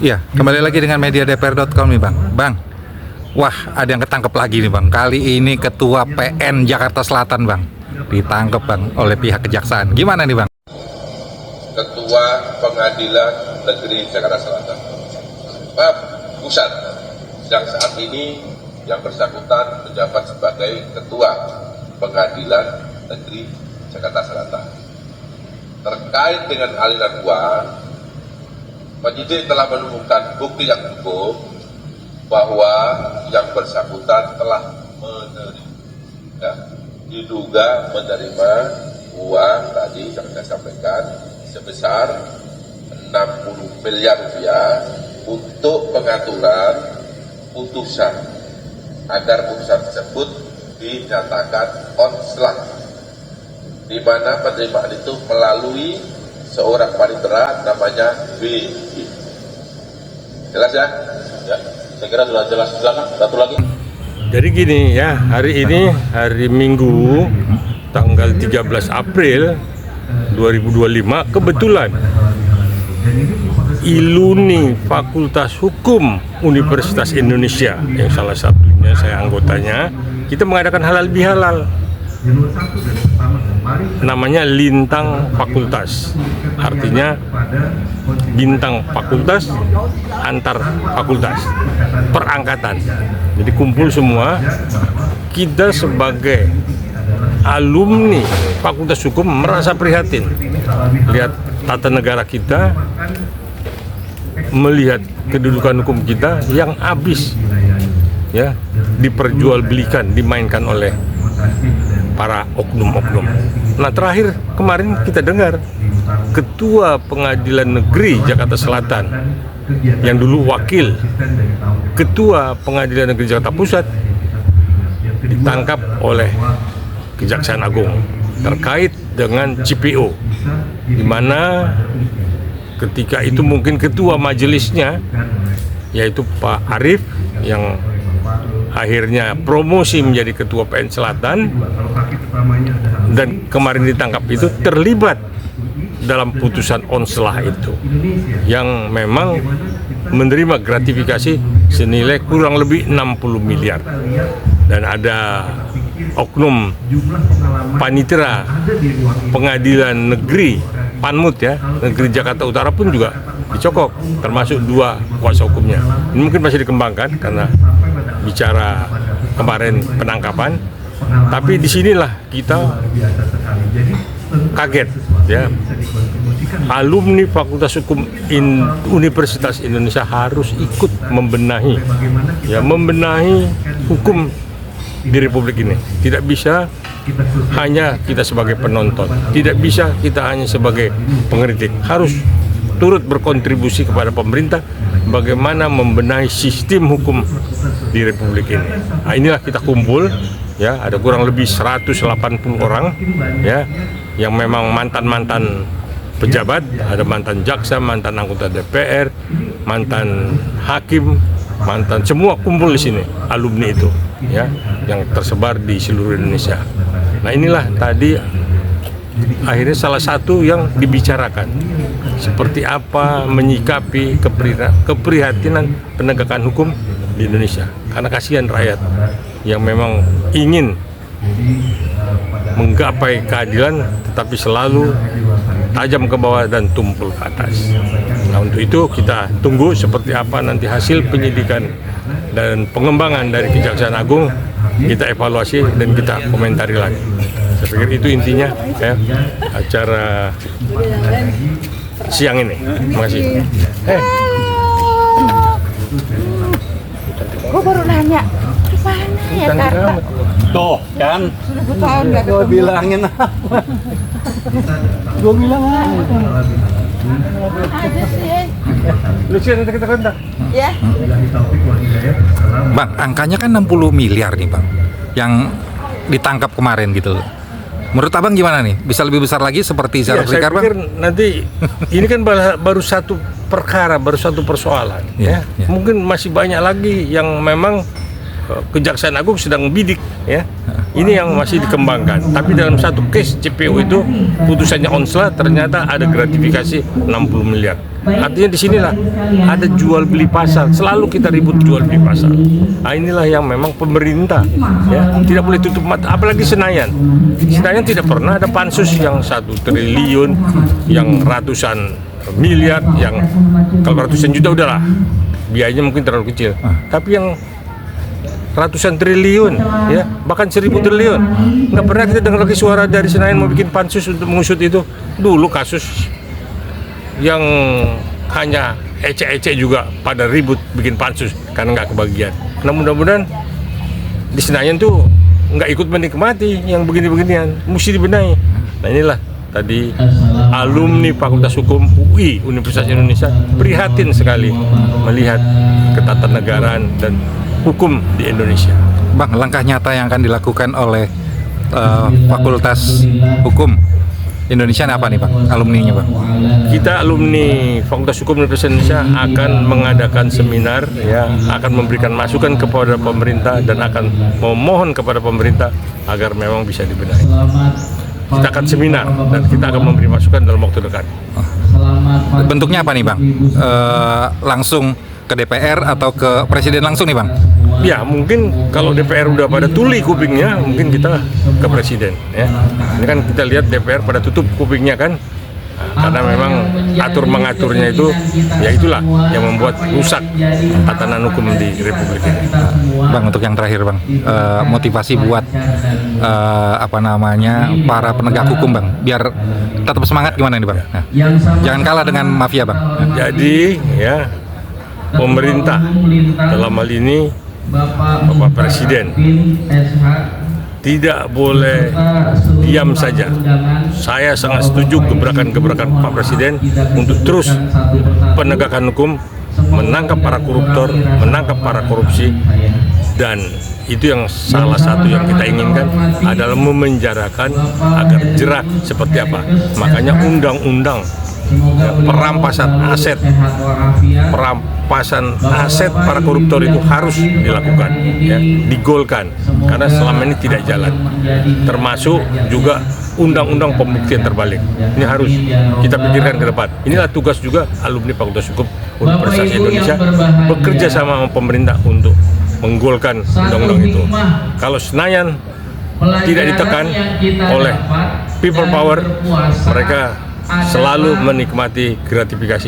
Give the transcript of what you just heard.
Iya, kembali lagi dengan mediadpr.com nih Bang. Bang, wah ada yang ketangkep lagi nih Bang. Kali ini Ketua PN Jakarta Selatan Bang, ditangkep Bang oleh pihak kejaksaan. Gimana nih Bang? Ketua Pengadilan Negeri Jakarta Selatan, pusat, yang saat ini yang bersangkutan menjabat sebagai Ketua Pengadilan Negeri Jakarta Selatan. Terkait dengan aliran uang, penyidik telah menemukan bukti yang cukup bahwa yang bersangkutan telah diduga menerima uang tadi yang saya sampaikan sebesar 60 miliar rupiah untuk pengaturan putusan agar putusan tersebut dinyatakan onslah, di mana penerimaan itu melalui seorang panitera namanya B. Jelas ya? Ya, saya kira sudah jelas. Silakan satu lagi. Jadi gini ya, hari ini hari Minggu tanggal 13 April 2025 kebetulan ILUNI Fakultas Hukum Universitas Indonesia yang salah satunya saya anggotanya, kita mengadakan halal bihalal. Namanya Lintang Fakultas, artinya bintang fakultas antar fakultas perangkatan. Jadi kumpul semua, kita sebagai alumni Fakultas Hukum merasa prihatin lihat tata negara kita, melihat kedudukan hukum kita yang habis ya diperjualbelikan, dimainkan oleh para oknum-oknum. Nah, terakhir kemarin kita dengar Ketua Pengadilan Negeri Jakarta Selatan yang dulu wakil Ketua Pengadilan Negeri Jakarta Pusat ditangkap oleh Kejaksaan Agung terkait dengan CPO, di mana ketika itu mungkin ketua majelisnya yaitu Pak Arief yang akhirnya promosi menjadi Ketua PN Selatan dan kemarin ditangkap itu terlibat dalam putusan onslah itu yang memang menerima gratifikasi senilai kurang lebih 60 miliar, dan ada oknum panitera Pengadilan Negeri Panmut ya, Negeri Jakarta Utara pun juga dicokok, termasuk 2 kuasa hukumnya. Ini mungkin masih dikembangkan karena bicara kemarin penangkapan, tapi disinilah kita kaget ya, alumni Fakultas Hukum Universitas Indonesia harus ikut membenahi hukum di Republik ini. Tidak bisa hanya kita sebagai penonton, tidak bisa kita hanya sebagai pengkritik, harus turut berkontribusi kepada pemerintah bagaimana membenahi sistem hukum di Republik ini. Nah, inilah kita kumpul ya, ada kurang lebih 180 orang ya, yang memang mantan-mantan pejabat, ada mantan jaksa, mantan anggota DPR, mantan hakim, mantan, semua kumpul di sini alumni itu ya, yang tersebar di seluruh Indonesia. Nah, inilah tadi akhirnya salah satu yang dibicarakan, seperti apa menyikapi keprihatinan penegakan hukum di Indonesia, karena kasihan rakyat yang memang ingin menggapai keadilan tetapi selalu tajam ke bawah dan tumpul ke atas. Nah, untuk itu kita tunggu seperti apa nanti hasil penyidikan dan pengembangan dari Kejaksaan Agung, kita evaluasi dan kita komentari lagi. Saya pikir itu intinya ya, acara siang ini. Terima kasih. Gue baru nanya, gimana ya Karta? Tuh kan, Sudah tahun gak gue ketemu. bilangin apa? Gue bilang apa? Ada sih. Lucu, nanti kita kontak. Ya. Bang, angkanya kan 60 miliar nih Bang, yang ditangkap kemarin gitu. Menurut Abang gimana nih? Bisa lebih besar lagi seperti Zara Saya Fikar Bang? pikir nanti ini kan baru satu perkara, baru satu persoalan Ya, ya. ya. Mungkin masih banyak lagi yang memang Kejaksaan Agung sedang bidik ya. Ini yang masih dikembangkan. Tapi dalam satu case CPO itu putusannya onslah ternyata ada gratifikasi 60 miliar. Artinya di sinilah ada jual beli pasar. Selalu kita ribut jual beli pasar. Nah, inilah yang memang pemerintah ya tidak boleh tutup mata. Apalagi Senayan. Senayan tidak pernah ada pansus yang 1 triliun, yang ratusan miliar, yang kalau ratusan juta udahlah biayanya mungkin terlalu kecil. Tapi yang ratusan triliun, ya bahkan 1000 triliun, nggak pernah kita dengar lagi suara dari Senayan mau bikin pansus untuk mengusut itu. Dulu kasus yang hanya ecek-ecek juga pada ribut bikin pansus karena nggak kebagian. Nah mudah-mudahan di Senayan tuh nggak ikut menikmati yang begini-beginian, mesti dibenahi. Nah inilah tadi alumni Fakultas Hukum UI Universitas Indonesia prihatin sekali melihat ketatanegaraan dan hukum di Indonesia. Bang, langkah nyata yang akan dilakukan oleh Fakultas Hukum Indonesia apa nih Bang, alumninya Bang? Kita alumni Fakultas Hukum Universitas Indonesia akan mengadakan seminar, ya, akan memberikan masukan kepada pemerintah dan akan memohon kepada pemerintah agar memang bisa dibenahi. Kita akan seminar dan kita akan memberi masukan dalam waktu dekat. Bentuknya apa nih Bang? Langsung ke DPR atau ke Presiden langsung nih Bang? Ya mungkin kalau DPR udah pada tuli kupingnya, mungkin kita ke Presiden. Ya. Ini kan kita lihat DPR pada tutup kupingnya kan, karena memang atur mengaturnya itu, ya itulah yang membuat rusak tatanan hukum di Republik ini. Bang, untuk yang terakhir Bang, motivasi buat para penegak hukum Bang, biar tetap semangat gimana nih Bang? Nah, jangan kalah dengan mafia Bang. Jadi ya pemerintah dalam hal ini Bapak Presiden tidak boleh diam saja. Saya sangat setuju gebrakan-gebrakan Pak Presiden untuk terus penegakan hukum, menangkap para koruptor, menangkap para korupsi, dan itu yang salah satu yang kita inginkan adalah memenjarakan agar jerak seperti apa. Makanya undang-undang perampasan aset para koruptor itu harus dilakukan, ya, digolkan, karena selama ini tidak jalan. Termasuk juga undang-undang pembuktian terbalik. Ini harus kita pikirkan ke depan. Inilah tugas juga alumni Fakultas Hukum Universitas Indonesia, bekerja sama pemerintah untuk menggolkan undang-undang itu. Kalau Senayan tidak ditekan oleh people power, mereka selalu menikmati gratifikasi.